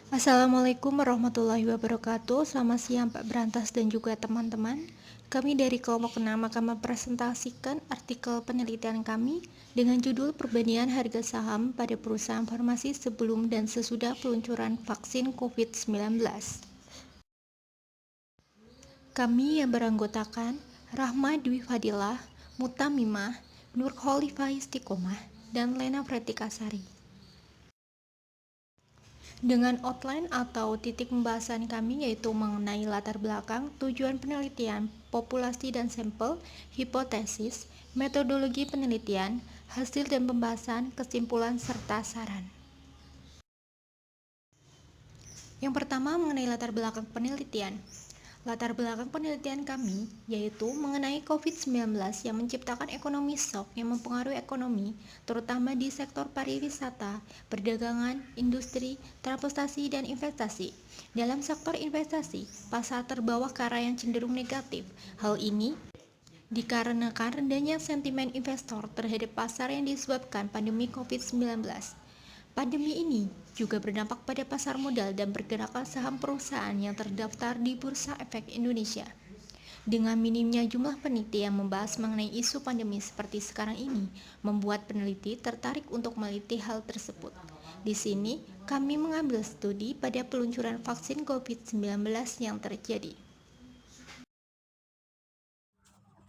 Assalamualaikum warahmatullahi wabarakatuh. Selamat siang Pak Berantas dan juga teman-teman. Kami dari kelompok 6 akan mempresentasikan artikel penelitian kami dengan judul Perbandingan harga saham pada perusahaan farmasi sebelum dan sesudah peluncuran vaksin COVID-19. Kami yang beranggotakan Rahma Dwi Fadilah, Mutamimah, Nur Kholifah Istiqomah, dan Lena Fretikasari. Dengan outline atau titik pembahasan kami yaitu mengenai latar belakang, tujuan penelitian, populasi dan sampel, hipotesis, metodologi penelitian, hasil dan pembahasan, kesimpulan, serta saran. Yang pertama mengenai latar belakang penelitian. Latar belakang penelitian kami yaitu mengenai COVID-19 yang menciptakan ekonomi shock yang mempengaruhi ekonomi, terutama di sektor pariwisata, perdagangan, industri, transportasi, dan investasi. Dalam sektor investasi, pasar terbawah ke arah yang cenderung negatif. Hal ini dikarenakan rendahnya sentimen investor terhadap pasar yang disebabkan pandemi COVID-19. Pandemi ini juga berdampak pada pasar modal dan pergerakan saham perusahaan yang terdaftar di Bursa Efek Indonesia. Dengan minimnya jumlah peneliti yang membahas mengenai isu pandemi seperti sekarang ini, membuat peneliti tertarik untuk meneliti hal tersebut. Di sini, kami mengambil studi pada peluncuran vaksin COVID-19 yang terjadi.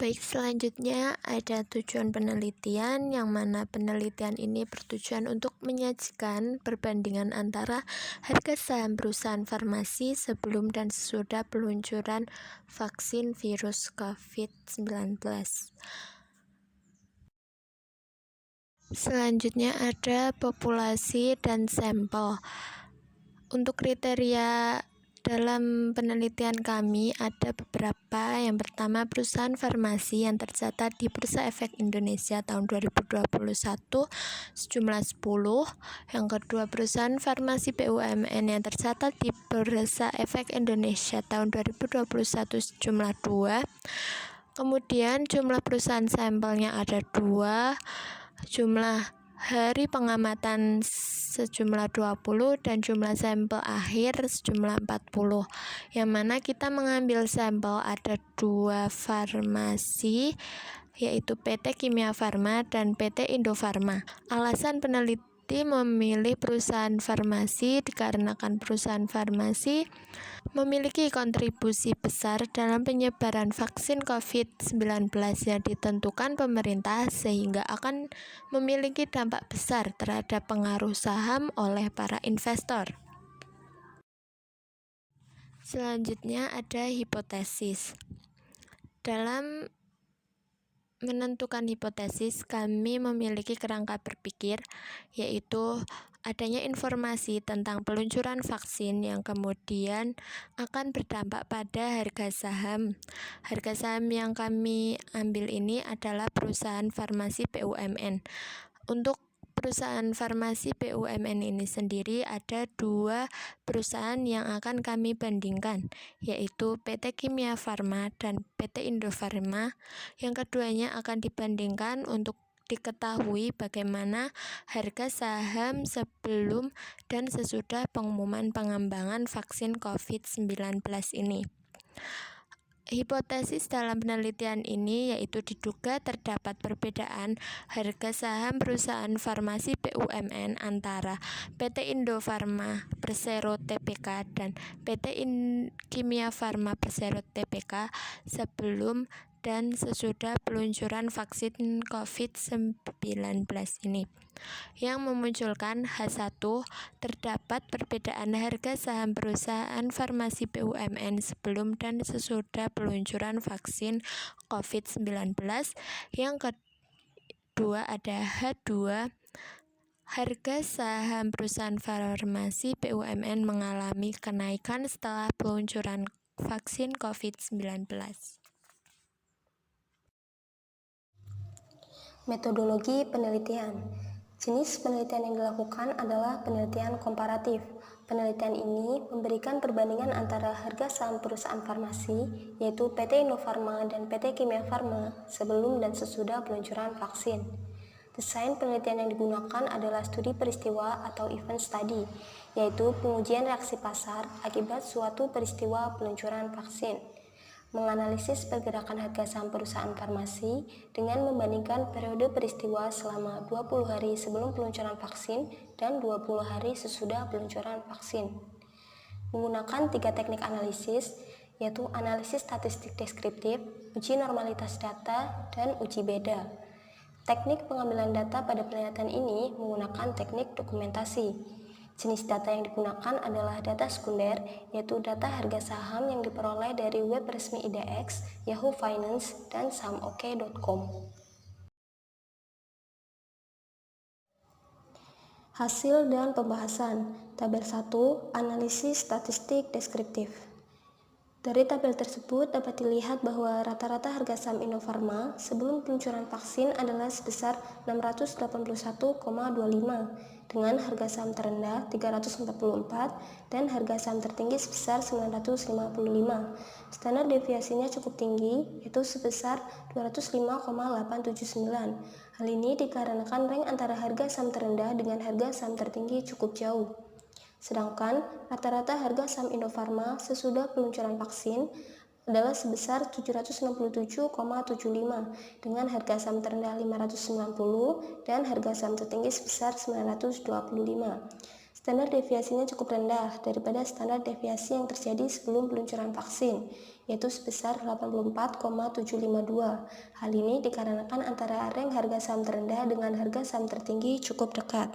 Baik, selanjutnya ada tujuan penelitian, yang mana penelitian ini bertujuan untuk menyajikan perbandingan antara harga saham perusahaan farmasi sebelum dan sesudah peluncuran vaksin virus COVID-19. Selanjutnya ada populasi dan sampel. Untuk kriteria dalam penelitian kami ada beberapa. Yang pertama, perusahaan farmasi yang tercatat di Bursa Efek Indonesia tahun 2021 sejumlah 10. Yang kedua, perusahaan farmasi BUMN yang tercatat di Bursa Efek Indonesia tahun 2021 sejumlah 2. Kemudian jumlah perusahaan sampelnya ada 2, jumlah hari pengamatan sejumlah 20 dan jumlah sampel akhir sejumlah 40, yang mana kita mengambil sampel ada 2 farmasi yaitu PT Kimia Farma dan PT Indofarma. Alasan peneliti memilih perusahaan farmasi dikarenakan perusahaan farmasi memiliki kontribusi besar dalam penyebaran vaksin COVID-19 yang ditentukan pemerintah, sehingga akan memiliki dampak besar terhadap pengaruh saham oleh para investor. Selanjutnya ada hipotesis. Dalam menentukan hipotesis, kami memiliki kerangka berpikir, yaitu adanya informasi tentang peluncuran vaksin yang kemudian akan berdampak pada harga saham. Harga saham yang kami ambil ini adalah perusahaan farmasi BUMN. Untuk perusahaan farmasi BUMN ini sendiri ada 2 perusahaan yang akan kami bandingkan, yaitu PT Kimia Farma dan PT Indofarma. Yang keduanya akan dibandingkan untuk diketahui bagaimana harga saham sebelum dan sesudah pengumuman pengembangan vaksin COVID-19 ini. Hipotesis dalam penelitian ini yaitu diduga terdapat perbedaan harga saham perusahaan farmasi BUMN antara PT Indofarma Persero Tbk dan PT Kimia Farma Persero Tbk sebelum dan sesudah peluncuran vaksin COVID-19 ini, yang memunculkan H1, terdapat perbedaan harga saham perusahaan farmasi BUMN sebelum dan sesudah peluncuran vaksin COVID-19. Yang kedua ada H2, harga saham perusahaan farmasi BUMN mengalami kenaikan setelah peluncuran vaksin COVID-19. Metodologi penelitian. Jenis penelitian yang dilakukan adalah penelitian komparatif. Penelitian ini memberikan perbandingan antara harga saham perusahaan farmasi, yaitu PT Indofarma dan PT Kimia Farma, sebelum dan sesudah peluncuran vaksin. Desain penelitian yang digunakan adalah studi peristiwa atau event study, yaitu pengujian reaksi pasar akibat suatu peristiwa peluncuran vaksin. Menganalisis pergerakan harga saham perusahaan farmasi dengan membandingkan periode peristiwa selama 20 hari sebelum peluncuran vaksin dan 20 hari sesudah peluncuran vaksin. Menggunakan 3 teknik analisis, yaitu analisis statistik deskriptif, uji normalitas data, dan uji beda. Teknik pengambilan data pada penelitian ini menggunakan teknik dokumentasi. Jenis data yang digunakan adalah data sekunder, yaitu data harga saham yang diperoleh dari web resmi IDX, Yahoo Finance, dan sahamoke.com. Hasil dan pembahasan. Tabel 1, analisis statistik deskriptif. Dari tabel tersebut dapat dilihat bahwa rata-rata harga saham Indofarma sebelum peluncuran vaksin adalah sebesar 681,25 dengan harga saham terendah 344 dan harga saham tertinggi sebesar 955. Standar deviasinya cukup tinggi, yaitu sebesar 205,879. Hal ini dikarenakan rank antara harga saham terendah dengan harga saham tertinggi cukup jauh. Sedangkan rata-rata harga saham Indofarma sesudah peluncuran vaksin adalah sebesar 767,75 dengan harga saham terendah 590 dan harga saham tertinggi sebesar 925. Standar deviasinya cukup rendah daripada standar deviasi yang terjadi sebelum peluncuran vaksin, yaitu sebesar 84,752. Hal ini dikarenakan antara rank harga saham terendah dengan harga saham tertinggi cukup dekat.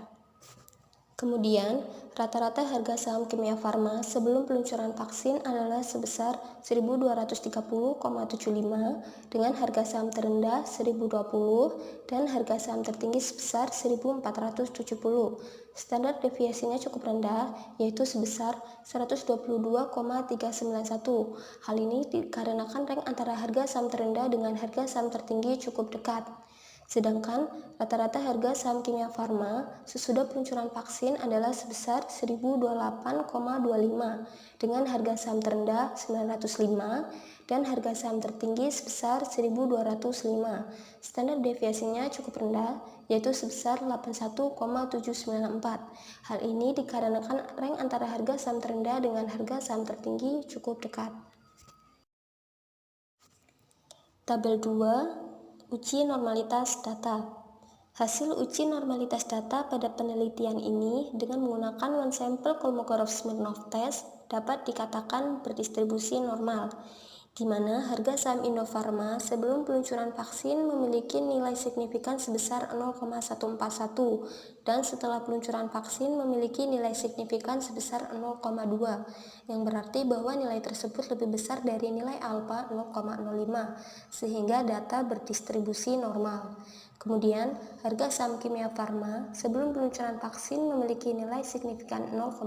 Kemudian, rata-rata harga saham Kimia Farma sebelum peluncuran vaksin adalah sebesar 1.230,75 dengan harga saham terendah 1.020 dan harga saham tertinggi sebesar 1.470. Standar deviasinya cukup rendah, yaitu sebesar 122,391. Hal ini dikarenakan rank antara harga saham terendah dengan harga saham tertinggi cukup dekat. Sedangkan rata-rata harga saham Kimia Farma sesudah peluncuran vaksin adalah sebesar 1028,25 dengan harga saham terendah 905 dan harga saham tertinggi sebesar 1205. Standar deviasinya cukup rendah, yaitu sebesar 81,794. Hal ini dikarenakan rank antara harga saham terendah dengan harga saham tertinggi cukup dekat. Tabel 2, uji normalitas data. Hasil uji normalitas data pada penelitian ini dengan menggunakan one sample Kolmogorov-Smirnov test dapat dikatakan berdistribusi normal, di mana harga saham Indofarma sebelum peluncuran vaksin memiliki nilai signifikan sebesar 0,141 dan setelah peluncuran vaksin memiliki nilai signifikan sebesar 0,2, yang berarti bahwa nilai tersebut lebih besar dari nilai alfa 0,05, sehingga data berdistribusi normal. Kemudian, harga saham Kimia Farma sebelum peluncuran vaksin memiliki nilai signifikan 0,2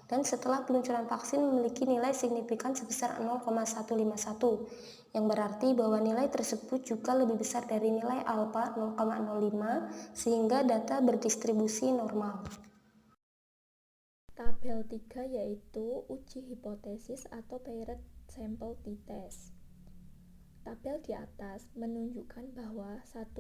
dan setelah peluncuran vaksin memiliki nilai signifikan sebesar 0,151, yang berarti bahwa nilai tersebut juga lebih besar dari nilai alfa 0,05 sehingga data berdistribusi normal. Tabel 3 yaitu uji hipotesis atau paired sample t-test. Tabel di atas menunjukkan bahwa 1.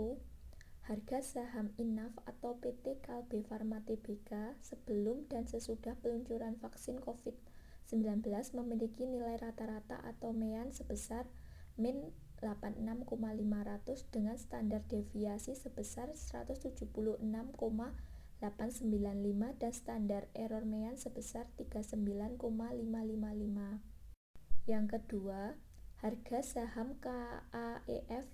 Harga saham Inaf atau PT Kalbe Farma Tbk sebelum dan sesudah peluncuran vaksin COVID-19 memiliki nilai rata-rata atau MEAN sebesar min 86,500 dengan standar deviasi sebesar 176,895 dan standar error MEAN sebesar 39,555. Yang kedua, harga saham KAEF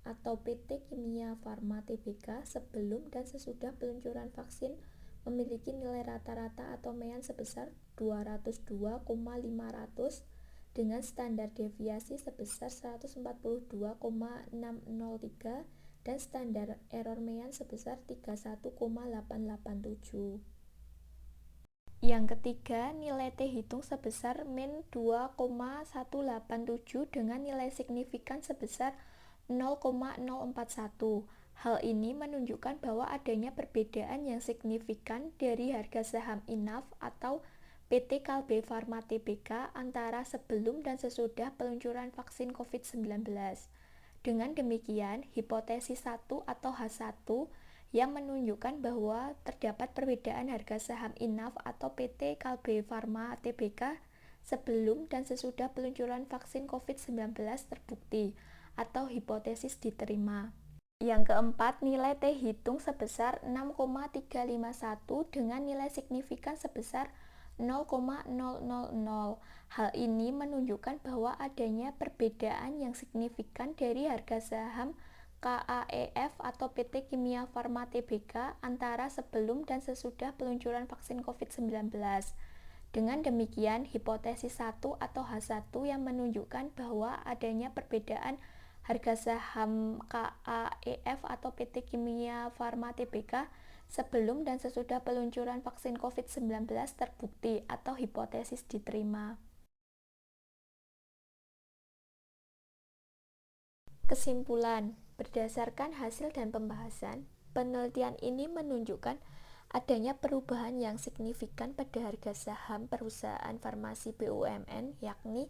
atau PT Kimia Farma Tbk sebelum dan sesudah peluncuran vaksin memiliki nilai rata-rata atau MEAN sebesar 202,500 dengan standar deviasi sebesar 142,603 dan standar error MEAN sebesar 31,887. Yang ketiga, nilai T hitung sebesar min 2,187 dengan nilai signifikan sebesar 0,041. Hal ini menunjukkan bahwa adanya perbedaan yang signifikan dari harga saham Inaf atau PT Kalbe Farma Tbk antara sebelum dan sesudah peluncuran vaksin COVID-19. Dengan demikian, hipotesis 1 atau H1 yang menunjukkan bahwa terdapat perbedaan harga saham Inaf atau PT Kalbe Farma Tbk sebelum dan sesudah peluncuran vaksin COVID-19 terbukti atau hipotesis diterima. Yang keempat, nilai T hitung sebesar 6,351 dengan nilai signifikan sebesar 0,000. Hal ini menunjukkan bahwa adanya perbedaan yang signifikan dari harga saham KAEF atau PT Kimia Farma Tbk antara sebelum dan sesudah peluncuran vaksin COVID-19. Dengan demikian, hipotesis 1 atau H1 yang menunjukkan bahwa adanya perbedaan harga saham KAEF atau PT Kimia Farma Tbk sebelum dan sesudah peluncuran vaksin COVID-19 terbukti atau hipotesis diterima. Kesimpulan, berdasarkan hasil dan pembahasan, penelitian ini menunjukkan adanya perubahan yang signifikan pada harga saham perusahaan farmasi BUMN, yakni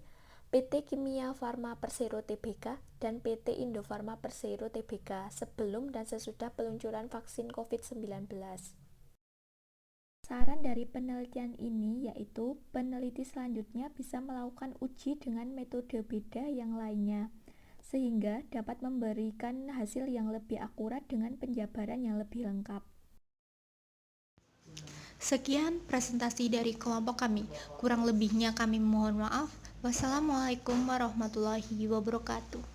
PT Kimia Farma Persero Tbk dan PT Indofarma Persero Tbk sebelum dan sesudah peluncuran vaksin COVID-19. Saran dari penelitian ini yaitu peneliti selanjutnya bisa melakukan uji dengan metode beda yang lainnya, sehingga dapat memberikan hasil yang lebih akurat dengan penjabaran yang lebih lengkap. Sekian presentasi dari kelompok kami. Kurang lebihnya kami mohon maaf. Wassalamualaikum warahmatullahi wabarakatuh.